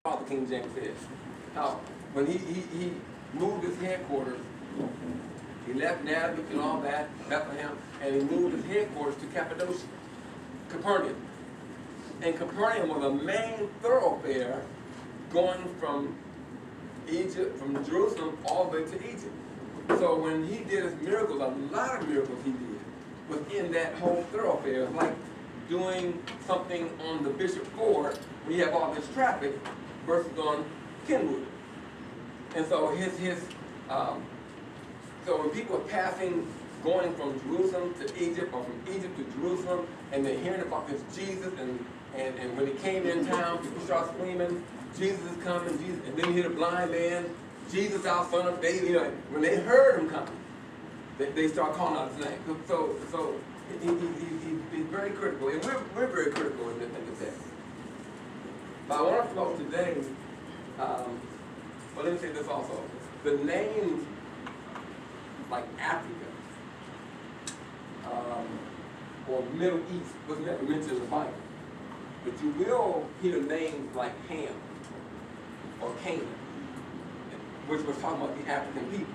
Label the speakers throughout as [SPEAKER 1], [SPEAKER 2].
[SPEAKER 1] Father King James says. How when he moved his headquarters, he left Nazareth and all that, Bethlehem, and he moved his headquarters to Cappadocia, Capernaum. And Capernaum was a main thoroughfare going from Egypt, from Jerusalem, all the way to Egypt. So when he did his miracles, a lot of miracles he did was in that whole thoroughfare. It's like doing something on the Bishop Ford when you have all this traffic versus on Kenwood. And so so when people are passing, going from Jerusalem to Egypt or from Egypt to Jerusalem, and they're hearing about this Jesus, and when he came in town, people start screaming, Jesus is coming, Jesus, and then you hear the blind man, Jesus, our son of David. You know, when they heard him coming, they start calling out his name. So he's very critical, and we're very critical in the text. But I want to flow today. Well, let me say this also: the names like Africa or Middle East was never mentioned in the Bible, but you will hear names like Ham or Canaan, which was talking about the African people,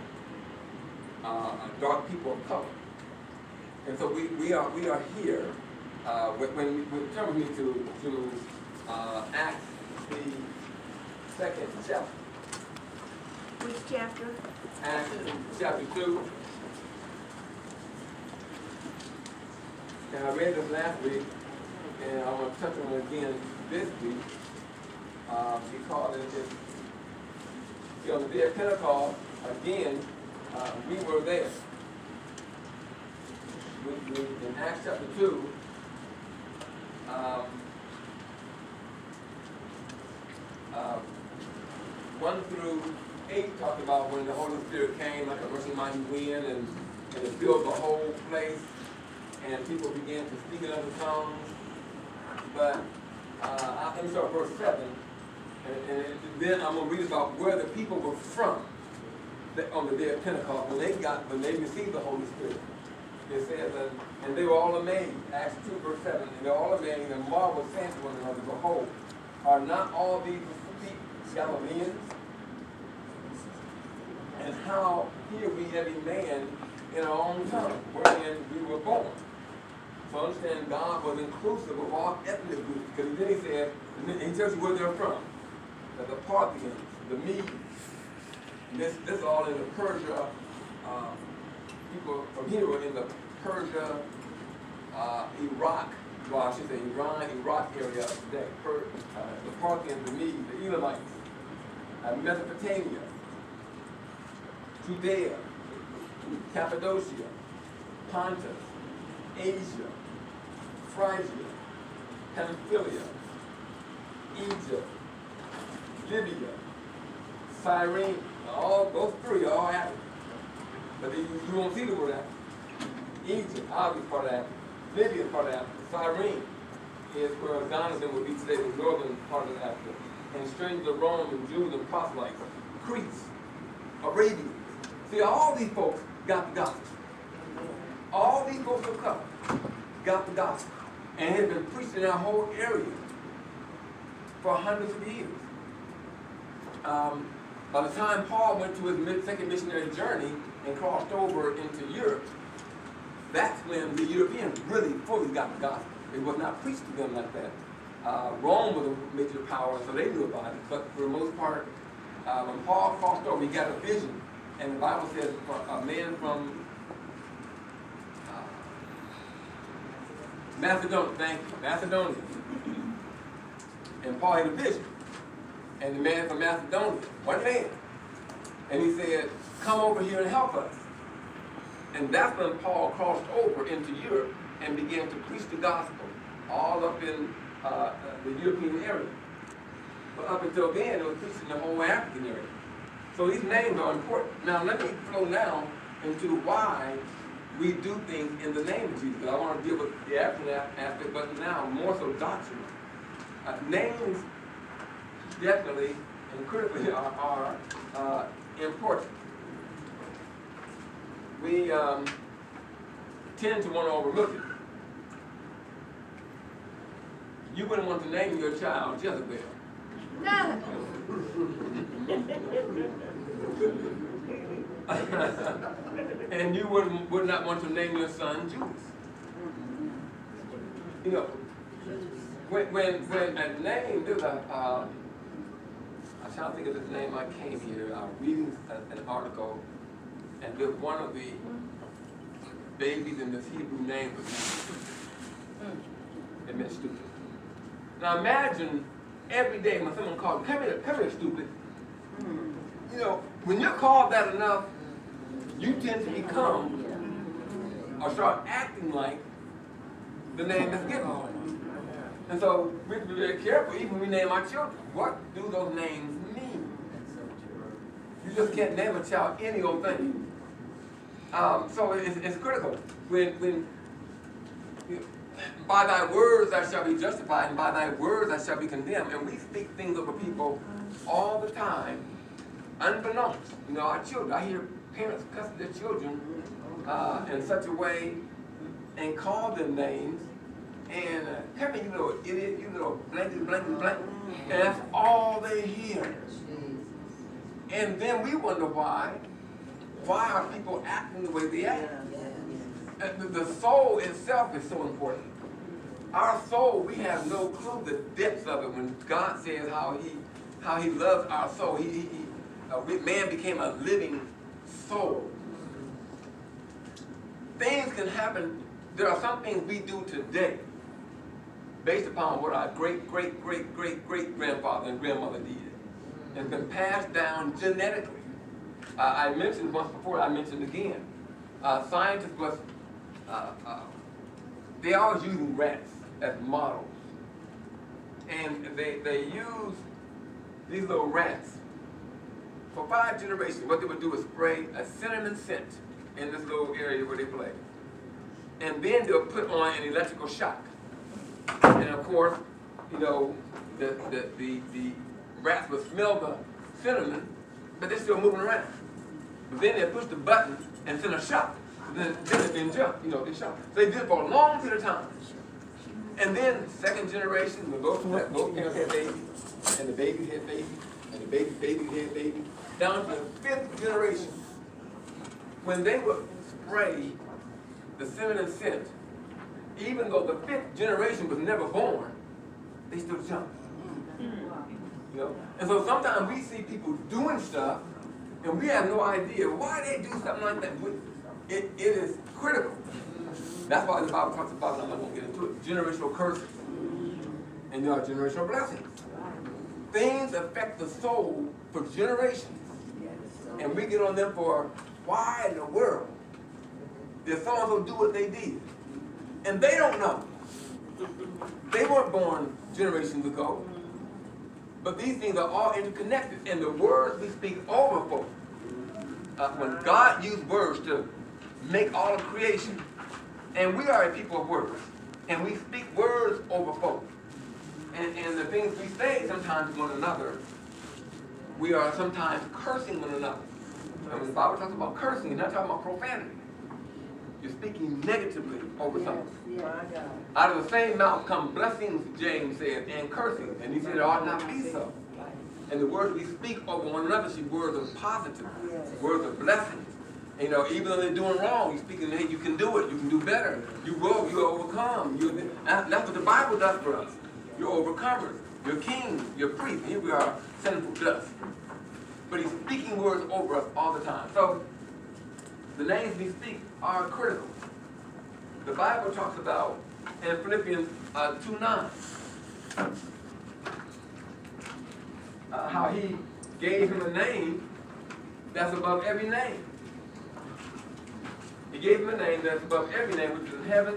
[SPEAKER 1] dark people of color. And so we are here when we turn with me to Acts, the 2nd chapter.
[SPEAKER 2] Which chapter?
[SPEAKER 1] Acts chapter 2. And I read this last week, and I want to touch on it again this week because it's on the day of Pentecost, again, we were there. In Acts chapter 2, 1 through 8 talked about when the Holy Spirit came like a rushing mighty wind, and it filled the whole place, and people began to speak in other tongues. But let me start verse 7, and then I'm going to read about where the people were from on the day of Pentecost when they received the Holy Spirit. It says, and they were all amazed, Acts 2 verse 7, and they were all amazed and marveled, saying to one another, behold, are not all these Galileans? And how hear we every man in our own tongue, wherein we were born? So understand, God was inclusive of all ethnic groups, because then he said, and he tells you where they're from. The Parthians, the Medes. This is all in the Persia, people from here were in the Persia, Iraq, well I should say Iran, Iraq area of today. The Parthians, the Medes, the Elamites, Mesopotamia, Judea, Cappadocia, Pontus, Asia, Phrygia, Pamphylia, Egypt, Libya, Cyrene. All those three are all Africa. But you won't see the word Africa. Egypt, obviously part of Africa. Libya is part of Africa. Cyrene is where Ghana would be today, the northern part of Africa. And strangers of Rome and Jews and proselytes, Cretes, Arabians. See, all these folks got the gospel. All these folks of color got the gospel. And had been preached in our whole area for hundreds of years. By the time Paul went to his second missionary journey and crossed over into Europe, that's when the Europeans really fully got the gospel. It was not preached to them like that. Rome was a major power, so they knew about it. But for the most part, when Paul crossed over, he got a vision. And the Bible says a man from Macedonia. And Paul had a vision. And the man from Macedonia, one man. And he said, come over here and help us. And that's when Paul crossed over into Europe and began to preach the gospel all up in the European area. But up until then, it was preached in the whole African area. So these names are important. Now let me flow now into why we do things in the name of Jesus. I want to deal with the African aspect, but now more so doctrinal. Names definitely and critically are important. We tend to want to overlook it. You wouldn't want to name your child Jezebel.
[SPEAKER 2] No.
[SPEAKER 1] And you would not want to name your son Judas. You know, when a name, there's I'm trying to think of his name. I came here reading an article, and there's one of the babies in this Hebrew name was stupid. It meant stupid. Now imagine every day when someone calls, come here, stupid. You know, when you're called that enough, you tend to become or start acting like the name that's given. And so we have to be very careful, even when we name our children. What do those names mean? You just can't name a child any old thing. So it's critical. When you know, by thy words thou shalt be justified, and by thy words thou shalt be condemned. And we speak things over people all the time, unbeknownst. You know, our children, I hear parents cuss their children in such a way and call them names. And come here, you little idiot, you little blankety, blankety, blank. And that's all they hear. And then we wonder why are people acting the way they act? The soul itself is so important. Our soul, we have no clue the depths of it when God says how he loves our soul. Man became a living soul. Things can happen. There are some things we do today based upon what our great-great-great-great-great-grandfather and grandmother did. It's been passed down genetically. I mentioned once before, I mentioned again. Scientists was, they always using rats as models. And they use these little rats. For 5 generations, what they would do is spray a cinnamon scent in this little area where they play. And then they'll put on an electrical shock. And of course, you know, the rats will smell the cinnamon, but they're still moving around. But then they push the button and send a shock. Then they can jump, you know, they shock. So they did it for a long period of time. And then 2nd generation, when both parents had babies, and the baby had babies, and the baby had babies, down to the 5th generation, when they would spray the cinnamon scent, even though the 5th generation was never born, they still jump. You know? And so sometimes we see people doing stuff, and we have no idea why they do something like that. It is critical. That's why the Bible talks about, I'm not going to get into it, generational curses. And there are generational blessings. Things affect the soul for generations. And we get on them for, why in the world did so-and-so do what they did? And they don't know. They weren't born generations ago. But these things are all interconnected. And the words we speak over folk, when God used words to make all of creation, and we are a people of words, and we speak words over folk. And the things we say sometimes to one another, we are sometimes cursing one another. And when the Bible talks about cursing, it's not talking about profanity. You're speaking negatively over someone. Out of the same mouth come blessings, James said, and cursing. And he said it ought not be so. And the words we speak over one another should be words of positive, words of blessings. You know, even though they're doing wrong, you're speaking, hey, you can do it, you can do better. You will, you overcome. That's what the Bible does for us. You're overcomers. You're kings. You're priests. Here we are, sinful dust. But he's speaking words over us all the time. So the names we speak are critical. The Bible talks about in Philippians 2:9 how he gave him a name that's above every name. He gave him a name that's above every name, which is in heaven,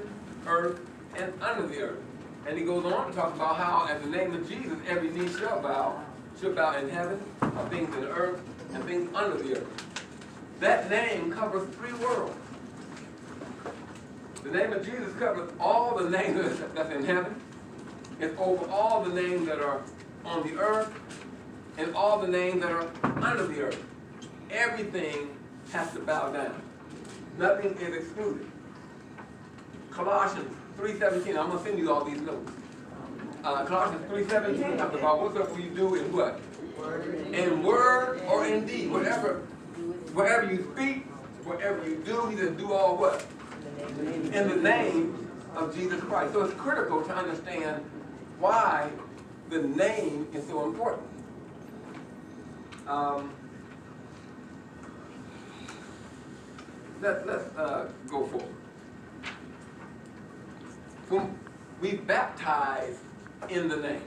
[SPEAKER 1] earth, and under the earth. And he goes on to talk about how at the name of Jesus, every knee shall bow in heaven, things in the earth, and things under the earth. That name covers 3 worlds. The name of Jesus covers all the names that's in heaven. It's over all the names that are on the earth and all the names that are under the earth. Everything has to bow down. Nothing is excluded. Colossians 3:17. I'm going to send you all these notes. Colossians 3:17 talks about whatsoever you do in what? In word or in deed, whatever you speak, whatever you do, he said, do all what? In the name of Jesus Christ. So it's critical to understand why the name is so important. Let's go forward. When we baptize in the name,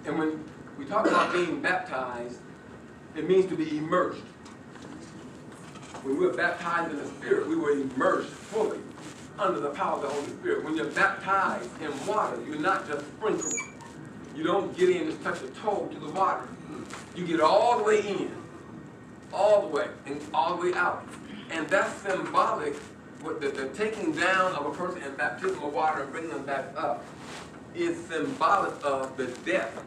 [SPEAKER 1] and when we talk about being baptized, it means to be immersed. When we were baptized in the Spirit, we were immersed fully under the power of the Holy Spirit. When you're baptized in water, you're not just sprinkled. You don't get in and just touch your toe to the water. You get all the way in, all the way, and all the way out. And that's symbolic. What the taking down of a person in baptism of water and bringing them back up is symbolic of the death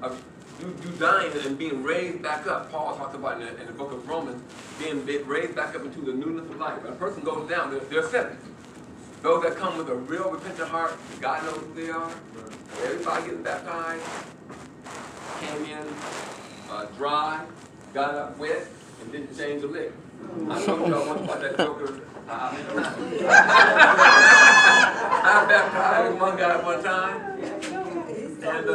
[SPEAKER 1] of you dying and being raised back up. Paul talks about in the book of Romans, being raised back up into the newness of life. When a person goes down, they're sinners. Those that come with a real repentant heart, God knows who they are. Everybody getting baptized, came in dry, got up wet, and didn't change a lick. I told y'all once about that joker. I baptized one guy one time. And,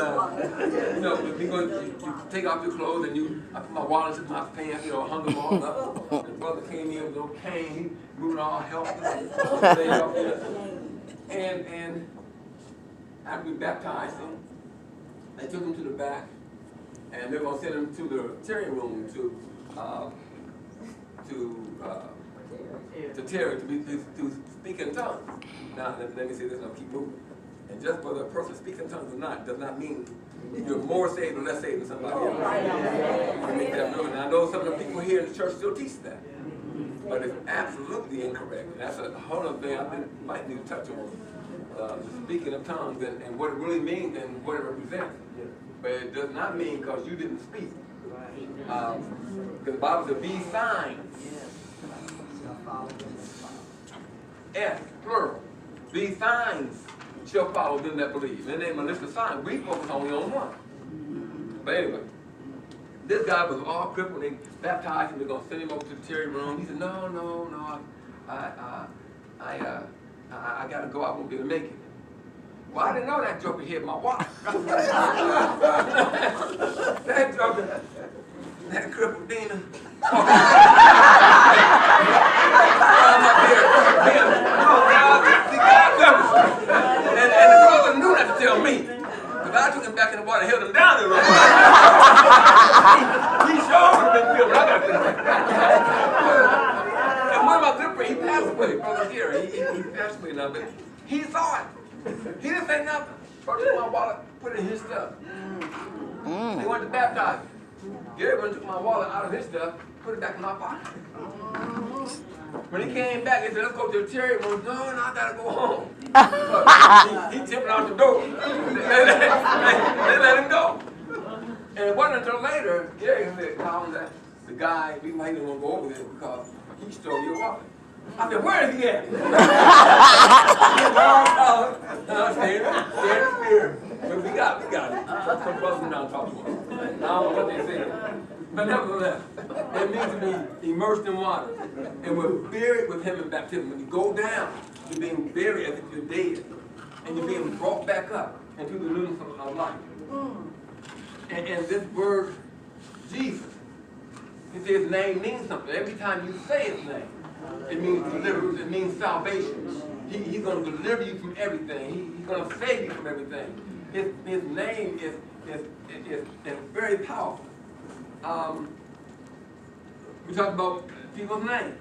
[SPEAKER 1] you take off your clothes and I put my wallet in my pants, hung them all up. And the brother came in with a little cane, moving all helpless. And after we baptized him, they took him to the back, and they were going to send him to the Terry room to speak in tongues. Now, let me say this, and I'll keep moving. And just whether a person speaks in tongues or not does not mean you're more saved or less saved than somebody else. And I know some of the people here in the church still teach that. But it's absolutely incorrect. And that's a whole other thing I might need to touch on. Speaking of tongues and what it really means and what it represents. But it does not mean because you didn't speak. Because the Bible says, be signs. S, plural. These signs shall follow them that believe. And then a list of signs, we focus only on one. But anyway, this guy was all crippled. They baptized him. They're going to send him over to the Terry room. He said, no, I got to go. I won't be able to make it. Well, I didn't know that joker hit my wallet. That joker, that crippled demon. And the brother knew not to tell me. Because I took him back in the water and held him down there. He sure would have been filled, but I got to get him back. And one of my good friends, he passed away, Brother Gary. He passed away now, but he saw it. He didn't say nothing. Brought it in my wallet, put it in his stuff. They went to baptize him. Gary went and took my wallet out of his stuff, put it back in my pocket. When he came back, he said, let's go to the Terry room. No, I gotta go home. He tipping out the door. They let him go. And it wasn't until later, Gary said, Colin, that the guy, we might even want to go over there because he stole your wallet. I said, where is he at? Stay in the spirit. But we got it. Some brothers went down and talked to him. I don't know what they said. But nevertheless, it means to be immersed in water. And we're buried with him in baptism. When you go down, you're being buried as if you're dead. And you're being brought back up into the newness of life. And this word, Jesus, he says his name means something. Every time you say his name, it means deliverance. It means salvation. He's going to deliver you from everything. He's going to save you from everything. His name is very powerful. We talked about people's names,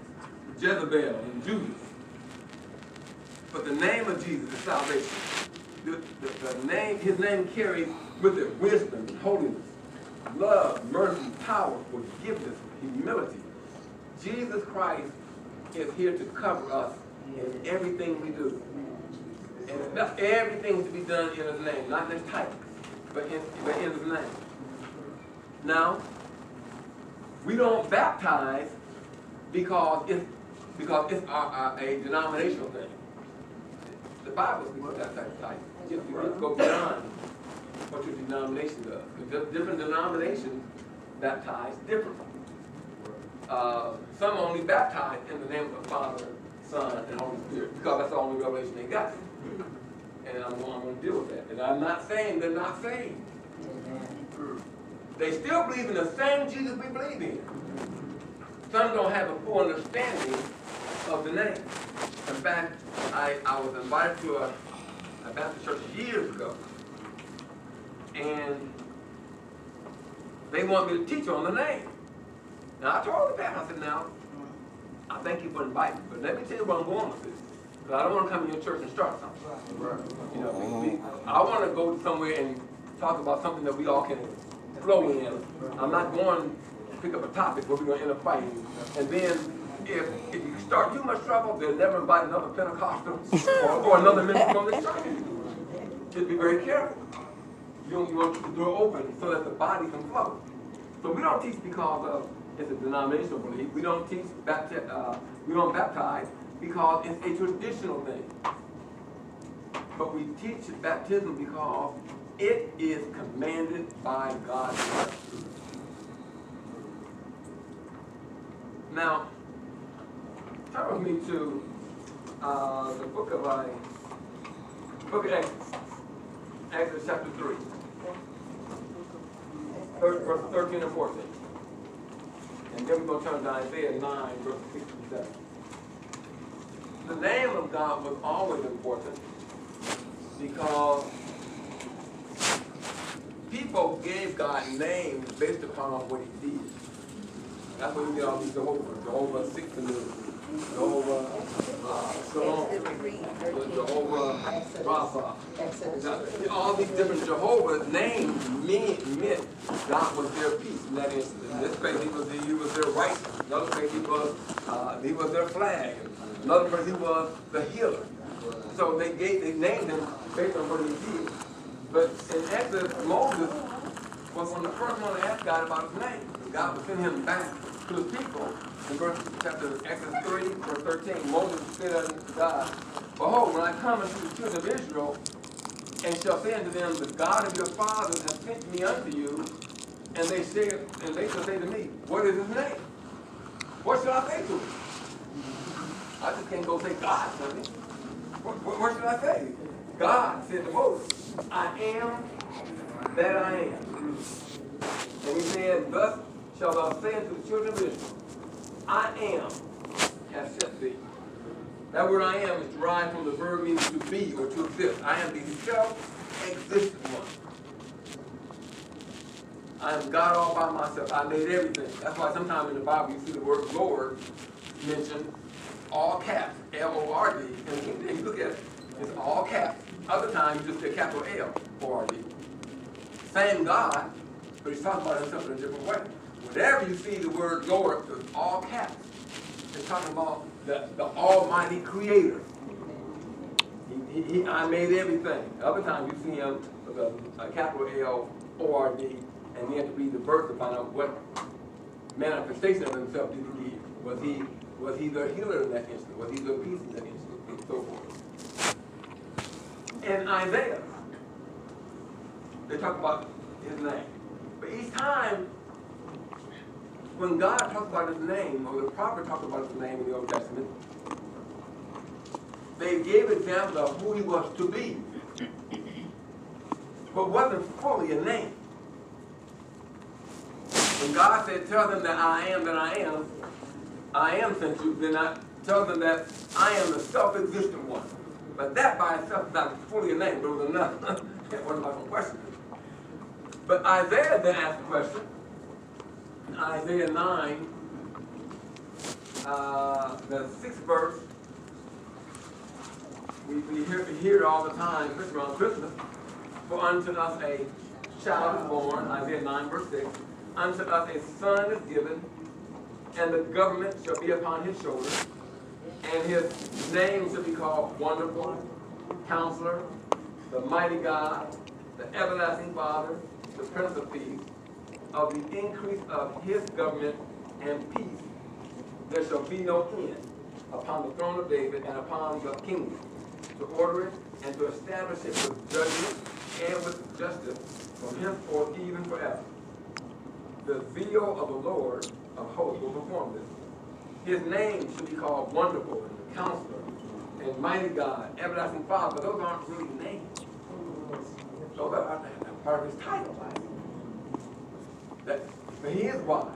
[SPEAKER 1] Jezebel and Judas. But the name of Jesus is salvation. His name carries with it wisdom, holiness, love, mercy, power, forgiveness, humility. Jesus Christ is here to cover us in everything we do. And everything is to be done in his name, not in his title, but in his name. Now, we don't baptize because it's a denominational thing. The Bible speaks of that type of type. You go beyond what your denomination does. Because different denominations baptize differently. Some only baptize in the name of the Father, Son, and Holy Spirit, because that's the only revelation they got. And I'm going to deal with that. And I'm not saying they're not saved. They still believe in the same Jesus we believe in. Some don't have a full understanding of the name. In fact, I was invited to a Baptist church years ago, and they want me to teach on the name. Now, I told the pastor, I said, now, I thank you for inviting me, but let me tell you where I'm going with this. Because I don't want to come to your church and start something. You know, I want to go somewhere and talk about something that we all can flow in. I'm not going to pick up a topic where we're going to end up fighting. And then, if you start too much trouble, they'll never invite another Pentecostal or another minister from the church. Just be very careful. You want to keep the door open so that the body can flow. So we don't teach because of it's a denominational belief. We don't teach we don't baptize because it's a traditional thing. But we teach baptism because it is commanded by God's word. Now, turn with me to the book of Exodus. Exodus chapter 3. Verse 13 and 14. And then we're going to turn to Isaiah 9, verse 67. The name of God was always important because people gave God names based upon what he did. That's where we get all these Jehovah Sikkenu, Jehovah Shalom, Jehovah Rapha. All these different Jehovah's names meant God was their peace. That is, in this case, he was their righteousness. In another case, he was their flag. In another place, he was the healer. So they named him based on what he did. But in Exodus, Moses was one of the first one to ask God about his name. God would send him back to his people. In Exodus 3, verse 13, Moses said unto God, behold, when I come unto the children of Israel, and shall say unto them, the God of your fathers hath sent me unto you, and they shall say to me, what is his name? What shall I say to him? I just can't go say God, honey. What should I say? God said to Moses, I am that I am. And he said, thus shall thou say unto the children of Israel, I am has sent thee. That word I am is derived from the verb meaning to be or to exist. I am the self-existent one. I am God all by myself. I made everything. That's why sometimes in the Bible you see the word Lord mentioned all caps, L-O-R-D. And if you look at it, it's all caps. Other times you just say capital L, O-R-D. Same God, but he's talking about himself in a different way. Whenever you see the word Lord with all caps, it's talking about the Almighty Creator. I made everything. Other times you see him with a capital L-O-R-D, and you have to read the verse to find out what manifestation of himself did he give. Was he the healer in that instant? Was he the peace in that instant? And so forth. In Isaiah, they talk about his name. But each time, when God talks about his name, or the prophet talks about his name in the Old Testament, they gave examples of who he was to be, but wasn't fully a name. When God said, tell them that I am sent you, then I tell them that I am the self-existent one. But that by itself is not fully a name, but it was enough. What am I going to question? But Isaiah then asked the question. In Isaiah 9, the 6th verse, we hear it all the time, especially around Christmas. For unto us a child is born, Isaiah 9, verse 6. Unto us a son is given, and the government shall be upon his shoulders, and his name shall be called Wonderful, Counselor, the Mighty God, the Everlasting Father, the Prince of Peace. Of the increase of his government and peace there shall be no end upon the throne of David and upon the kingdom, to order it and to establish it with judgment and with justice from henceforth even forever. The zeal of the Lord of hosts will perform this. His name should be called Wonderful and Counselor and Mighty God, Everlasting Father. But those aren't really names. Those are part of his title. But he is wise.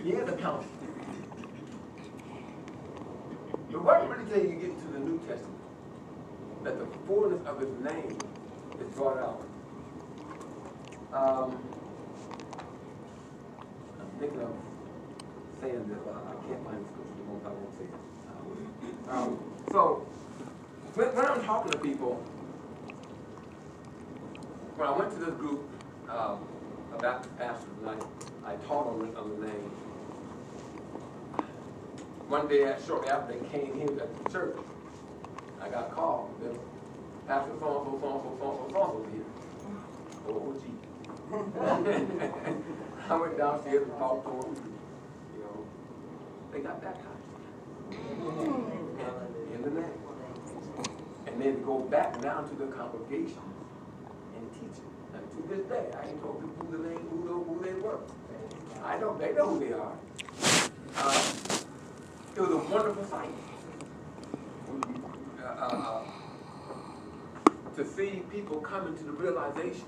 [SPEAKER 1] He is a counselor. But what really till you get into the New Testament, that the fullness of his name is brought out. I'm thinking of saying this, but I can't find the scripture, I won't say it. So, when I'm talking to people, when I went to this group, a Baptist pastor, and I taught on the name. One day, shortly after they came here at the church, I got a call. Pastor so-and-so, so-and-so, so-and-so, so-and-so here. Oh, gee. I went downstairs and talked to them. You know, they got baptized. In the name. And then go back down to the congregation and teach it. And to this day, I ain't told people who they were. I know, they know who they are. It was a wonderful sight. To see people coming to the realization.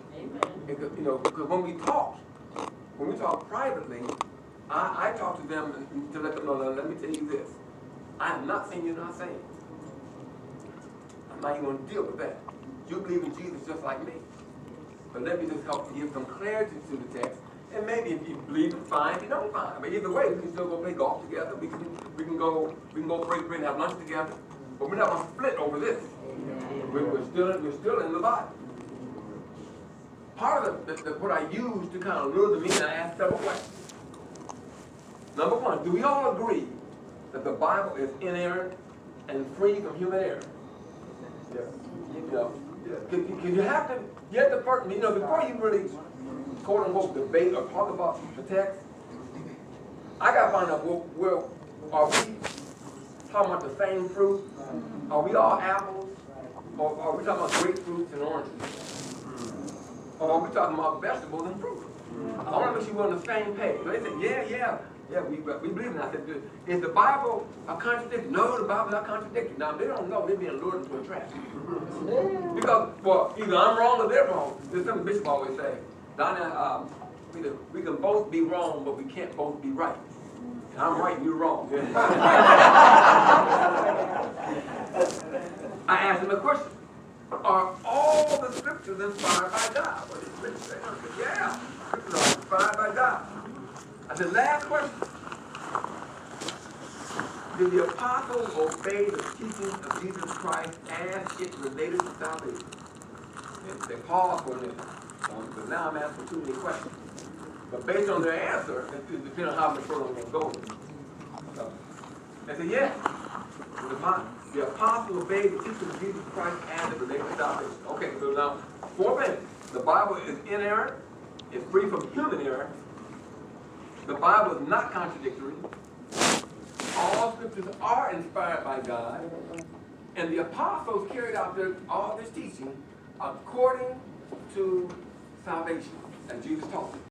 [SPEAKER 1] Because, you know, because when we talk privately, I talk to them to let them know, let me tell you this. I am not saying you're not saved. I'm not even going to deal with that. You believe in Jesus just like me. But let me just help give some clarity to the text. And maybe if you believe it, fine. If you don't, fine. But either way, we can still go play golf together. We can go break bread and have lunch together. But we're not going to split over this. We're still in the body. Part of what I use to kind of lure them in, I ask several questions. Number one, do we all agree that the Bible is inerrant and free from human error? Yes. You know, because you have to first, you know, before you really quote unquote debate or talk about the text, I got to find out, well, are we talking about the same fruit? Are we all apples? Or are we talking about grapefruits and oranges? Or are we talking about vegetables and fruit? I want to make sure we're on the same page. They say, yeah, we believe in that. I said, is the Bible a contradiction? No, the Bible's not contradictory. Now, they don't know. They're being lured into a trap. Because, well, either I'm wrong or they're wrong. There's something Bishop always say. Down there, we can both be wrong, but we can't both be right. And I'm right and you're wrong. I asked him a question. Are all the scriptures inspired by God? Well, the scriptures say, yeah, scriptures are inspired by God. I said, last question. Did the apostles obey the teachings of Jesus Christ as it related to salvation? And they paused for a minute. But now I'm asking too many questions. But based on their answer, it depends on how much further I'm going to go. So, they said, yes. The apostles obeyed the teachings of Jesus Christ as it related to salvation. Okay, so now, 4 things. The Bible is inerrant. It's free from human error. The Bible is not contradictory. All scriptures are inspired by God. And the apostles carried out all this teaching according to salvation, as Jesus taught.